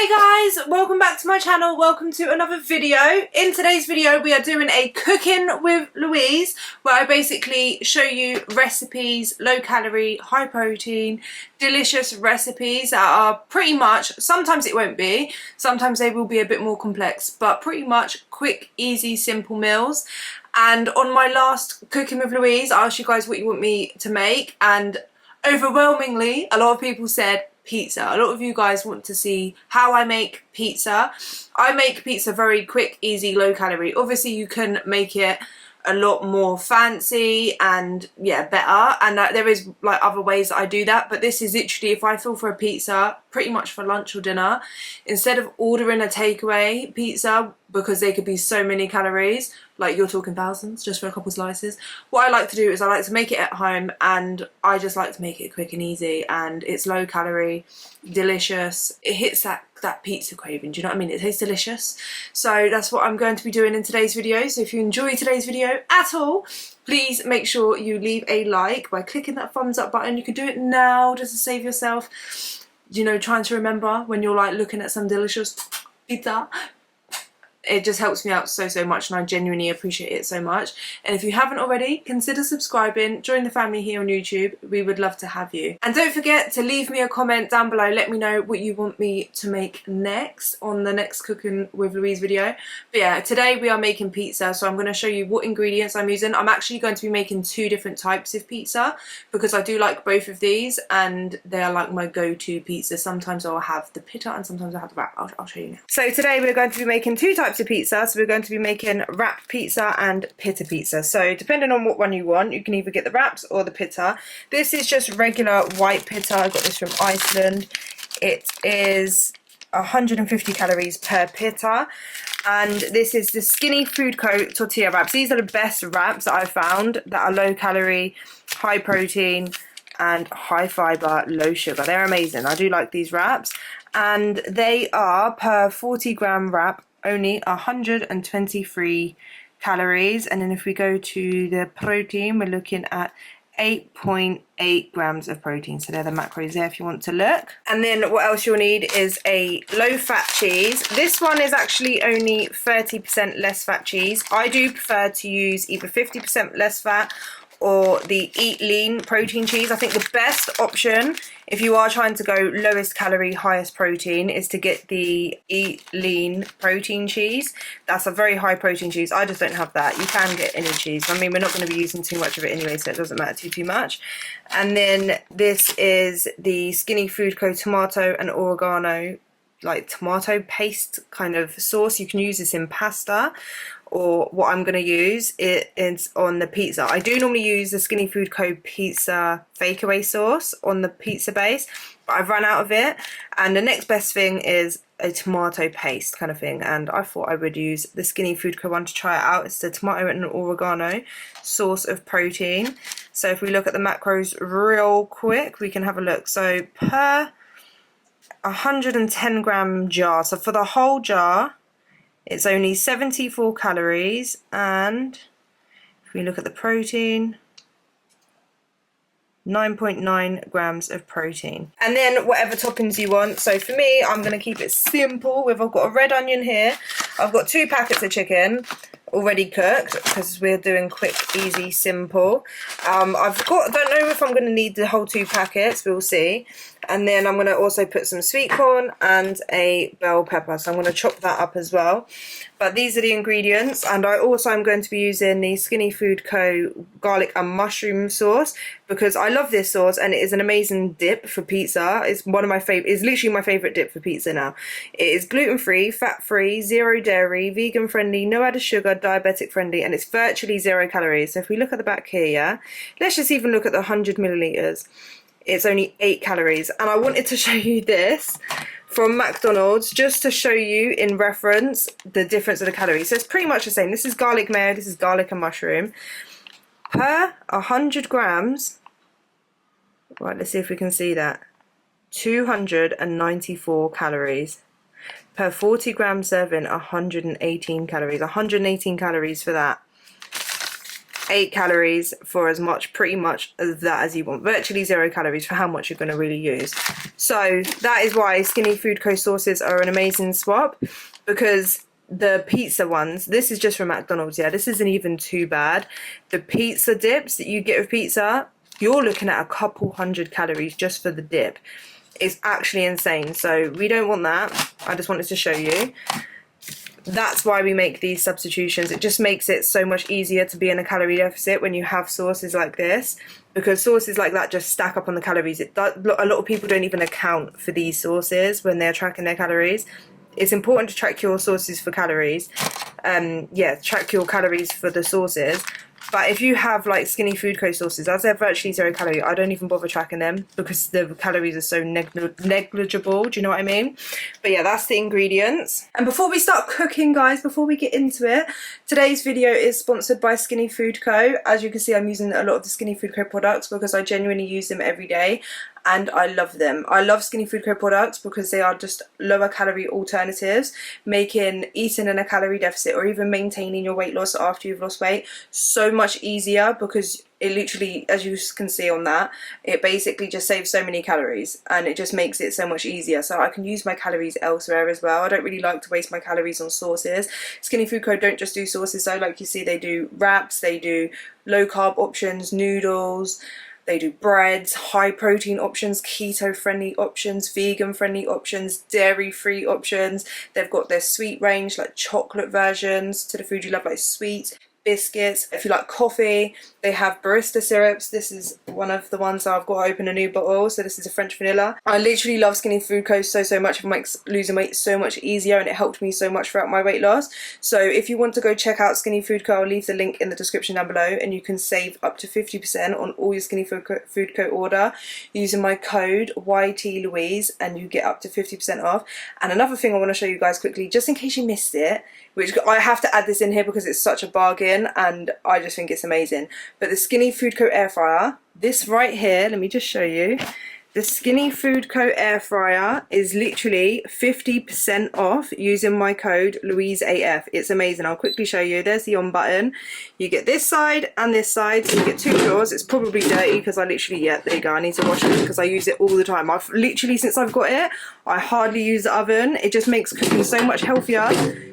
Hey guys, welcome back to my channel. Welcome to another video. In today's video we are doing a cooking with Louise, where I basically show you recipes, low calorie, high protein, delicious recipes that are pretty much, sometimes it won't be, sometimes they will be a bit more complex, but pretty much quick, easy, simple meals. And on my last cooking with Louise I asked you guys what you want me to make, and overwhelmingly a lot of people said pizza. A lot of you guys want to see how I make pizza. I make pizza very quick, easy, low calorie. Obviously you can make it a lot more fancy and yeah, better, and there is like other ways that I do that, but this is literally if I feel for a pizza pretty much for lunch or dinner, instead of ordering a takeaway pizza because they could be so many calories, like you're talking thousands just for a couple slices, what I like to do is I like to make it at home, and I just like to make it quick and easy, and it's low calorie, delicious. It hits that pizza craving, do you know what I mean? It tastes delicious. So that's what I'm going to be doing in today's video. So if you enjoy today's video at all, please make sure you leave a like by clicking that thumbs up button. You can do it now just to save yourself, you know, trying to remember when you're like looking at some delicious pizza. It just helps me out so much, and I genuinely appreciate it so much. And if you haven't already, consider subscribing, join the family here on YouTube. We would love to have you. And don't forget to leave me a comment down below. Let me know what you want me to make next on the next Cooking with Louise video. But yeah, today we are making pizza, so I'm going to show you what ingredients I'm using. I'm actually going to be making two different types of pizza because I do like both of these, and they are like my go-to pizza. Sometimes I'll have the pitta and sometimes I'll have the wrap. I'll show you now. So today we're going to be making two types of pizza. So we're going to be making wrap pizza and pitta pizza. So depending on what one you want, you can either get the wraps or the pitta. This is just regular white pitta. I got this from Iceland. It is 150 calories per pitta, and this is the Skinny Food Co tortilla wraps. These are the best wraps that I've found that are low calorie, high protein and high fiber, low sugar. They're amazing. I do like these wraps, and they are per 40 gram wrap only 123 calories. And then if we go to the protein, we're looking at 8.8 grams of protein. So they're the macros there if you want to look. And then what else you'll need is a low fat cheese. This one is actually only 30% less fat cheese. I do prefer to use either 50% less fat or the Eat Lean protein cheese. I think the best option if you are trying to go lowest calorie, highest protein is to get the Eat Lean protein cheese. That's a very high protein cheese. I just don't have that. You can get any cheese. I mean, we're not going to be using too much of it anyway, so it doesn't matter too much. And then this is the Skinny Food Co tomato and oregano, like tomato paste kind of sauce. You can use this in pasta, or what I'm going to use it is on the pizza. I do normally use the Skinny Food Co pizza fakeaway sauce on the pizza base, but I've run out of it, and the next best thing is a tomato paste kind of thing, and I thought I would use the Skinny Food Co one to try it out. It's the tomato and oregano source of protein. So if we look at the macros real quick, we can have a look. So per 110 gram jar, so for the whole jar it's only 74 calories, and if we look at the protein, 9.9 grams of protein. And then whatever toppings you want. So for me, I'm going to keep it simple. I've got a red onion here. I've got 2 packets of chicken already cooked because we're doing quick, easy, simple. I don't know if I'm going to need the whole 2 packets. We'll see. And then I'm going to also put some sweet corn and a bell pepper. So I'm going to chop that up as well. But these are the ingredients. And I also am going to be using the Skinny Food Co garlic and mushroom sauce because I love this sauce, and it is an amazing dip for pizza. It's one of my favorite. It's literally my favorite dip for pizza now. It is gluten-free, fat-free, zero dairy, vegan-friendly, no added sugar, diabetic-friendly, and it's virtually 0 calories. So if we look at the back here, yeah, let's just even look at the 100 milliliters. It's only 8 calories, and I wanted to show you this from McDonald's just to show you in reference the difference of the calories. So it's pretty much the same. This is garlic mayo, this is garlic and mushroom. Per 100 grams, right, let's see if we can see that, 294 calories. Per 40 gram serving, 118 calories. 118 calories for that. 8 calories for as much, pretty much as that as you want. Virtually 0 calories for how much you're going to really use. So that is why Skinny Food Co sauces are an amazing swap, because the pizza ones, this is just from McDonald's, yeah, this isn't even too bad. The pizza dips that you get with pizza, you're looking at a couple hundred calories just for the dip. It's actually insane, so we don't want that. I just wanted to show you. That's why we make these substitutions. It just makes it so much easier to be in a calorie deficit when you have sauces like this, because sauces like that just stack up on the calories. A lot of people don't even account for these sauces when they're tracking their calories. It's important to track your sauces for calories. Yeah, track your calories for the sauces. But if you have like Skinny Food Co sauces, as they're virtually 0 calorie, I don't even bother tracking them because the calories are so negligible. Do you know what I mean? But yeah, that's the ingredients. And before we start cooking, guys, before we get into it, today's video is sponsored by Skinny Food Co. As you can see, I'm using a lot of the Skinny Food Co products because I genuinely use them every day. And I love them. I love Skinny Food Co products because they are just lower calorie alternatives, making eating in a calorie deficit or even maintaining your weight loss after you've lost weight so much easier, because it literally, as you can see on that, it basically just saves so many calories and it just makes it so much easier. So I can use my calories elsewhere as well. I don't really like to waste my calories on sauces. Skinny Food Co don't just do sauces though, like you see, they do wraps, they do low carb options, noodles, they do breads, high protein options, keto friendly options, vegan friendly options, dairy free options. They've got their sweet range, like chocolate versions to the food you love, like sweets, biscuits. If you like coffee, they have barista syrups. This is one of the ones I've got to open a new bottle, so this is a French vanilla. I literally love Skinny Food Co so much. It makes losing weight so much easier and it helped me so much throughout my weight loss. So if you want to go check out Skinny Food Co, I'll leave the link in the description down below, and you can save up to 50% on all your Skinny Food Co order using my code YTLouise, and you get up to 50% off. And another thing I want to show you guys quickly, just in case you missed it, which I have to add this in here because it's such a bargain and I just think it's amazing. But the Skinny Food Co air fryer, this right here, let me just show you. The Skinny Food Co air fryer is literally 50% off using my code LouiseAF. It's amazing. I'll quickly show you. There's the on button. You get this side and this side, so you get 2 drawers. It's probably dirty because I literally, yeah, there you go. I need to wash it because I use it all the time. I've literally, since I've got it, I hardly use the oven. It just makes cooking so much healthier,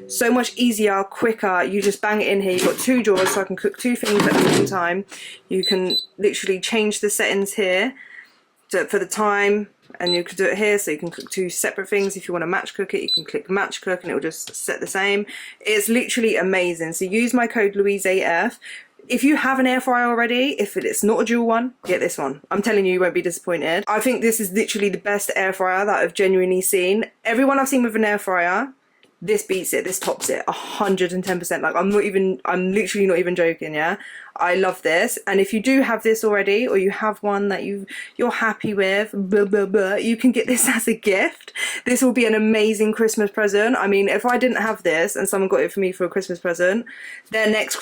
so much easier, quicker. You just bang it in here. You've got 2 drawers, so I can cook 2 things at the same time. You can literally change the settings here for the time, and you could do it here, so you can cook 2 separate things. If you want to match cook it, you can click match cook and it will just set the same. It's literally amazing. So use my code LouiseAF. If you have an air fryer already, if it's not a dual one, get this one. I'm telling you, you won't be disappointed. I think this is literally the best air fryer that I've genuinely seen. Everyone I've seen with an air fryer, this beats it, this tops it 110%. Like, I'm literally not even joking, yeah. I love this. And if you do have this already, or you have one that you're happy with, blah, blah, blah, you can get this as a gift. This will be an amazing Christmas present. I mean, if I didn't have this and someone got it for me for a Christmas present, their next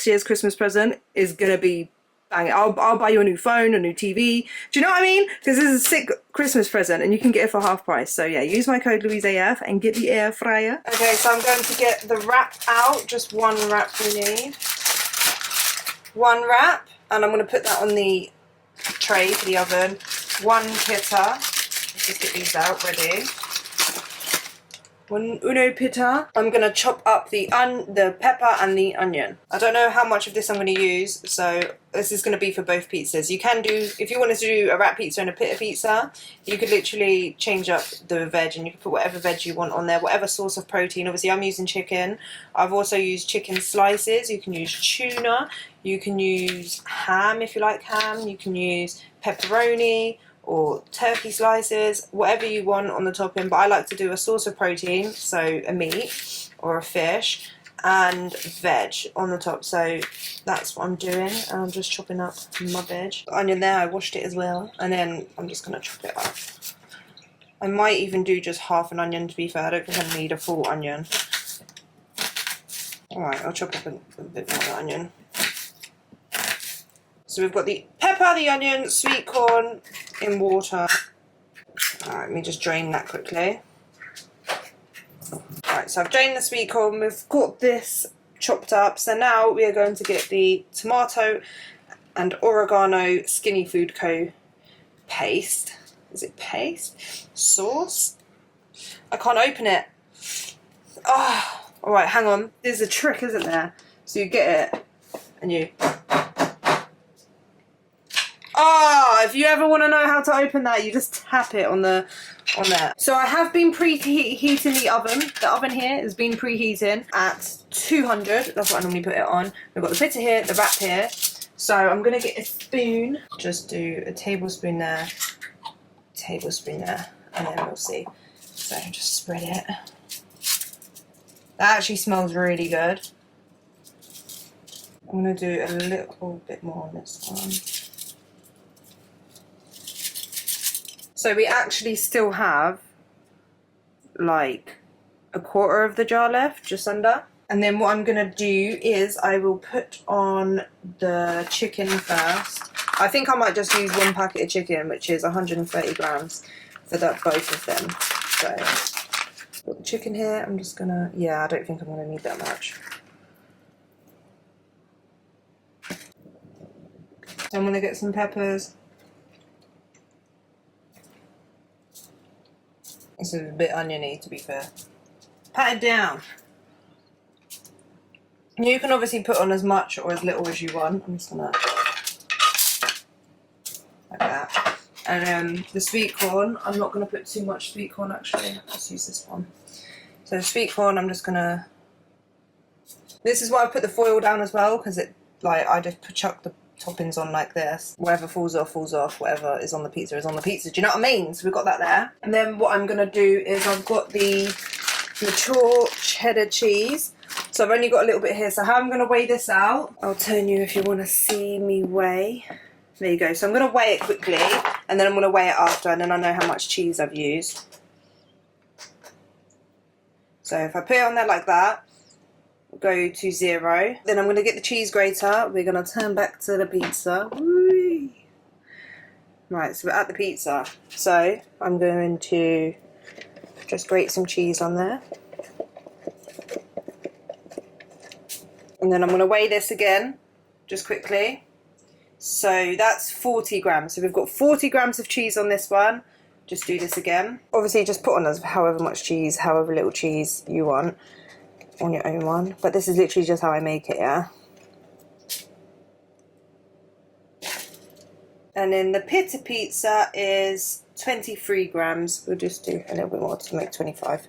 year's Christmas present is gonna be bang. I'll buy you a new phone, a new TV. Do you know what I mean? Because this is a sick Christmas present and you can get it for half price. So yeah, use my code LouiseAF and get the air fryer. Okay, so I'm going to get the wrap out. Just 1 wrap we need. 1 wrap, and I'm going to put that on the tray for the oven. 1 pitta. Let's just get these out ready. 1 uno pitta. I'm going to chop up the pepper and the onion. I don't know how much of this I'm going to use, so this is going to be for both pizzas. You can do, if you wanted to do a wrap pizza and a pitta pizza, you could literally change up the veg and you can put whatever veg you want on there, whatever source of protein. Obviously I'm using chicken. I've also used chicken slices. You can use tuna. You can use ham if you like ham. You can use pepperoni or turkey slices, whatever you want on the topping, but I like to do a source of protein, so a meat or a fish, and veg on the top. So that's what I'm doing, and I'm just chopping up my veg. The onion there, I washed it as well, and then I'm just going to chop it up. I might even do just half an onion, to be fair. I don't think I need a full onion. Alright, I'll chop up a bit more of the onion. So we've got the pepper, the onion, sweet corn in water. Alright, let me just drain that quickly. Alright, so I've drained the sweet corn. We've got this chopped up. So now we are going to get the tomato and oregano Skinny Food Co. paste. Is it paste? Sauce? I can't open it. Oh, alright, hang on. There's a trick, isn't there? So you get it and you... Oh, if you ever want to know how to open that, you just tap it on there. So I have been preheating the oven. The oven here has been preheating at 200. That's what I normally put it on. We've got the pizza here, the wrap here. So I'm going to get a spoon. Just do a tablespoon there, and then we'll see. So just spread it. That actually smells really good. I'm going to do a little bit more on this one. So we actually still have like a quarter of the jar left, just under. And then what I'm gonna do is I will put on the chicken first. I think I might just use one packet of chicken, which is 130 grams for that, both of them. So got the chicken here. I'm just gonna, yeah, I don't think I'm gonna need that much. So I'm gonna get some peppers. This is a bit oniony, to be fair. Pat it down. You can obviously put on as much or as little as you want. I'm just gonna like that. And the sweet corn, I'm not gonna put too much sweet corn actually. Let's use this one. So the sweet corn, I'm just gonna. This is why I put the foil down as well, because it I just chuck the toppings on like this. Whatever falls off, falls off. Whatever is on the pizza is on the pizza. Do you know what I mean? So we've got that there. And then what I'm gonna do is I've got the mature cheddar cheese. So I've only got a little bit here. So how I'm gonna weigh this out, I'll turn you if you want to see me weigh. There you go. So I'm gonna weigh it quickly, and then I'm gonna weigh it after, and then I know how much cheese I've used. So if I put it on there like that, go to 0. Then I'm going to get the cheese grater. We're going to turn back to the pizza. Whee! Right, so we're at the pizza. So I'm going to just grate some cheese on there. And then I'm going to weigh this again, just quickly. So that's 40 grams. So we've got 40 grams of cheese on this one. Just do this again. Obviously just put on as however much cheese, however little cheese you want on your own one, but this is literally just how I make it, yeah. And then the pita pizza is 23 grams. We'll just do a little bit more to make 25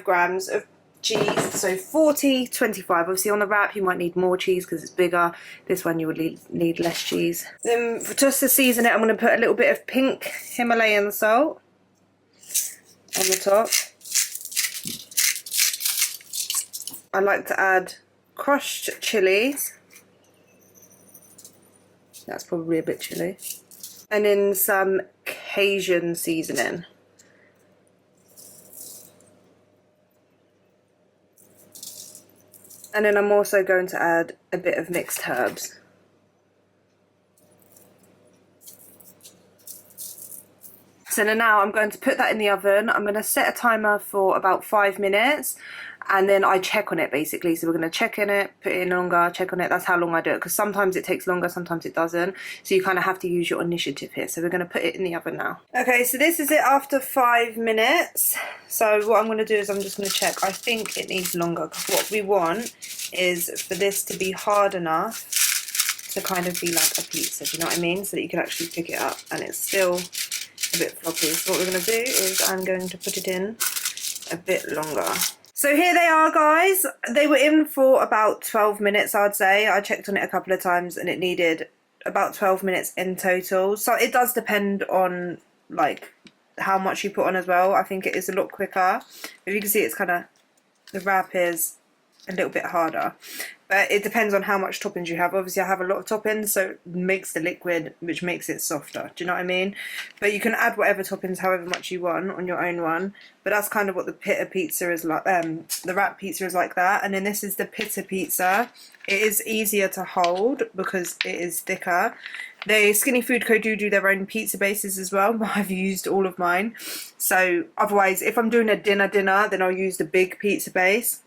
grams of cheese. So 40, 25. Obviously on the wrap you might need more cheese because it's bigger. This one you would need less cheese. Then just to season it, I'm going to put a little bit of pink Himalayan salt on the top. I like to add crushed chilies. That's probably a bit chilly. And then some Cajun seasoning. And then I'm also going to add a bit of mixed herbs. So now I'm going to put that in the oven. I'm going to set a timer for about 5 minutes. And then I check on it basically. So we're going to check in it, put it in longer, check on it. That's how long I do it, because sometimes it takes longer, sometimes it doesn't. So you kind of have to use your initiative here. So we're going to put it in the oven now. Okay, so this is it after 5 minutes. So what I'm going to do is I'm just going to check. I think it needs longer, because what we want is for this to be hard enough to kind of be like a pizza. Do you know what I mean? So that you can actually pick it up and it's still a bit floppy. So what we're going to do is I'm going to put it in a bit longer. So here they are, guys. They were in for about 12 minutes, I'd say. I checked on it a couple of times and it needed about 12 minutes in total. So it does depend on like how much you put on as well. I think it is a lot quicker. If you can see, it's kind of, the wrap is a little bit harder. But it depends on how much toppings you have. Obviously I have a lot of toppings, so it makes the liquid, which makes it softer. Do you know what I mean? But you can add whatever toppings, however much you want on your own one. But that's kind of what the pita pizza is like. The wrap pizza is like that. And then this is the pita pizza. It is easier to hold because it is thicker. The Skinny Food Co. do their own pizza bases as well, but I've used all of mine. So otherwise, if I'm doing a dinner, then I'll use the big pizza base.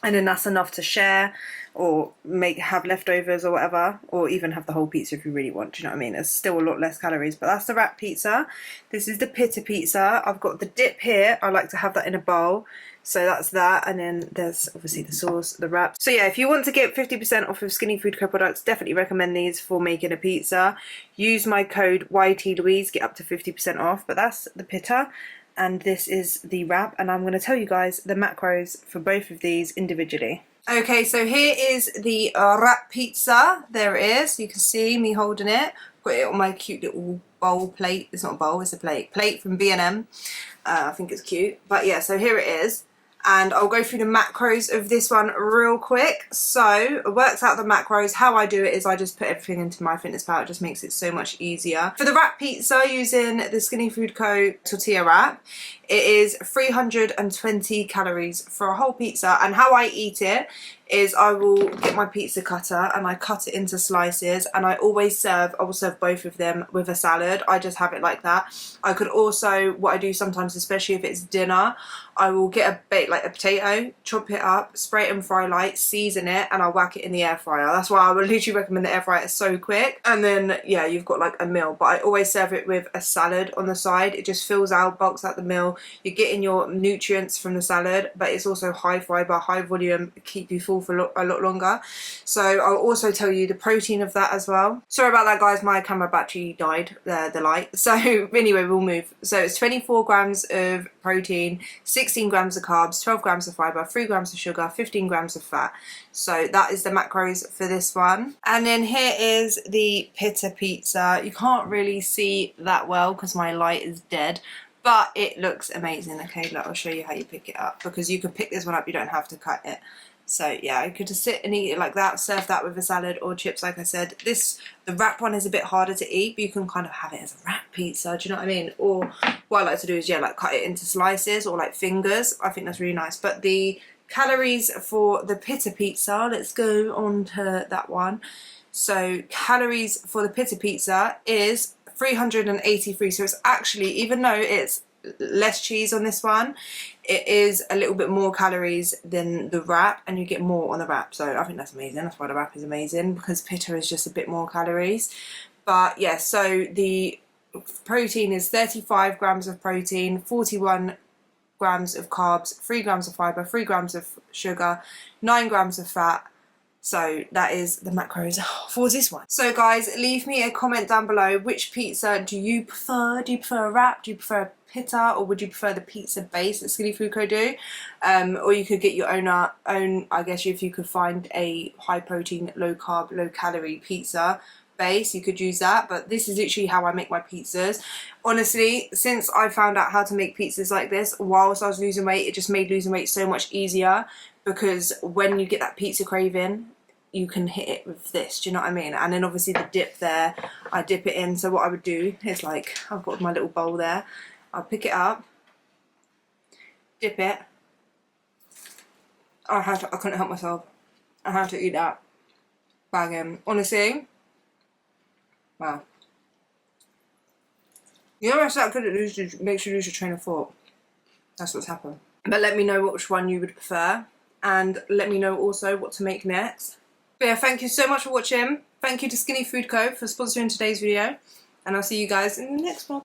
and then that's enough to share or have leftovers or whatever, or even have the whole pizza if you really want. Do you know what I mean? It's still a lot less calories, but that's the wrap pizza. This is the pita pizza. I've got the dip here. I like to have that in a bowl, so that's that. And then there's obviously the sauce, the wrap. So yeah, if you want to get 50% off of Skinny Food Co products, definitely recommend these for making a pizza. Use my code YTLouise, get up to 50% off. But that's the pita, and this is the wrap, and I'm going to tell you guys the macros for both of these individually. Okay, so here is the wrap pizza. There it is. You can see me holding it. Got it on my cute little bowl plate. It's not a bowl, it's a plate. Plate from B&M. I think it's cute. But yeah, so here it is. And I'll go through the macros of this one real quick. So it works out the macros. How I do it is I just put everything into MyFitnessPal. It just makes it so much easier. For the wrap pizza, using the Skinny Food Co tortilla wrap, it is 320 calories for a whole pizza. And how I eat it is I will get my pizza cutter and I cut it into slices, and I will serve both of them with a salad. I just have it like that. I could also, what I do sometimes, especially if it's dinner, I will get a potato, chop it up, spray it in fry light, season it, and I'll whack it in the air fryer. That's why I would literally recommend the air fryer. It's so quick. And then yeah, you've got like a meal. But I always serve it with a salad on the side. It just fills out, bulks out the meal. You're getting your nutrients from the salad, but it's also high fiber, high volume, keep you full for a lot longer. So I'll also tell you the protein of that as well. Sorry about that, guys, my camera battery died, the light. So anyway, we'll move. So it's 24 grams of protein, 16 grams of carbs, 12 grams of fiber, 3 grams of sugar, 15 grams of fat. So that is the macros for this one. And then here is the pita pizza. You can't really see that well because my light is dead, but it looks amazing. Okay, look, I'll show you how you pick it up, because you can pick this one up, you don't have to cut it. So yeah, I could just sit and eat it like that, serve that with a salad or chips, like I said. The wrap one is a bit harder to eat, but you can kind of have it as a wrap pizza, do you know what I mean? Or what I like to do is, yeah, like cut it into slices or like fingers. I think that's really nice. But the calories for the pita pizza, let's go on to that one. So calories for the pita pizza is 383. So it's actually, even though it's less cheese on this one, it is a little bit more calories than the wrap, and you get more on the wrap. So I think that's amazing. That's why the wrap is amazing, because pita is just a bit more calories. But yeah, so the protein is 35 grams of protein, 41 grams of carbs, 3 grams of fiber, 3 grams of sugar, 9 grams of fat. So that is the macros for this one. So guys, leave me a comment down below. Which pizza do you prefer? Do you prefer a wrap? Do you prefer a pita? Or would you prefer the pizza base that Skinny Food Co do? Or you could get your own, I guess, if you could find a high protein, low carb, low calorie pizza base, you could use that. But this is literally how I make my pizzas. Honestly, since I found out how to make pizzas like this whilst I was losing weight, it just made losing weight so much easier, because when you get that pizza craving, you can hit it with this, do you know what I mean? And then obviously the dip there, I dip it in. So what I would do is, like, I've got my little bowl there, I'll pick it up, dip it. I couldn't help myself. I had to eat that. Banging. Honestly, wow. You know, it's that good, it makes you lose your train of thought. That's what's happened. But let me know which one you would prefer, and let me know also what to make next. But yeah, thank you so much for watching. Thank you to Skinny Food Co for sponsoring today's video, and I'll see you guys in the next one.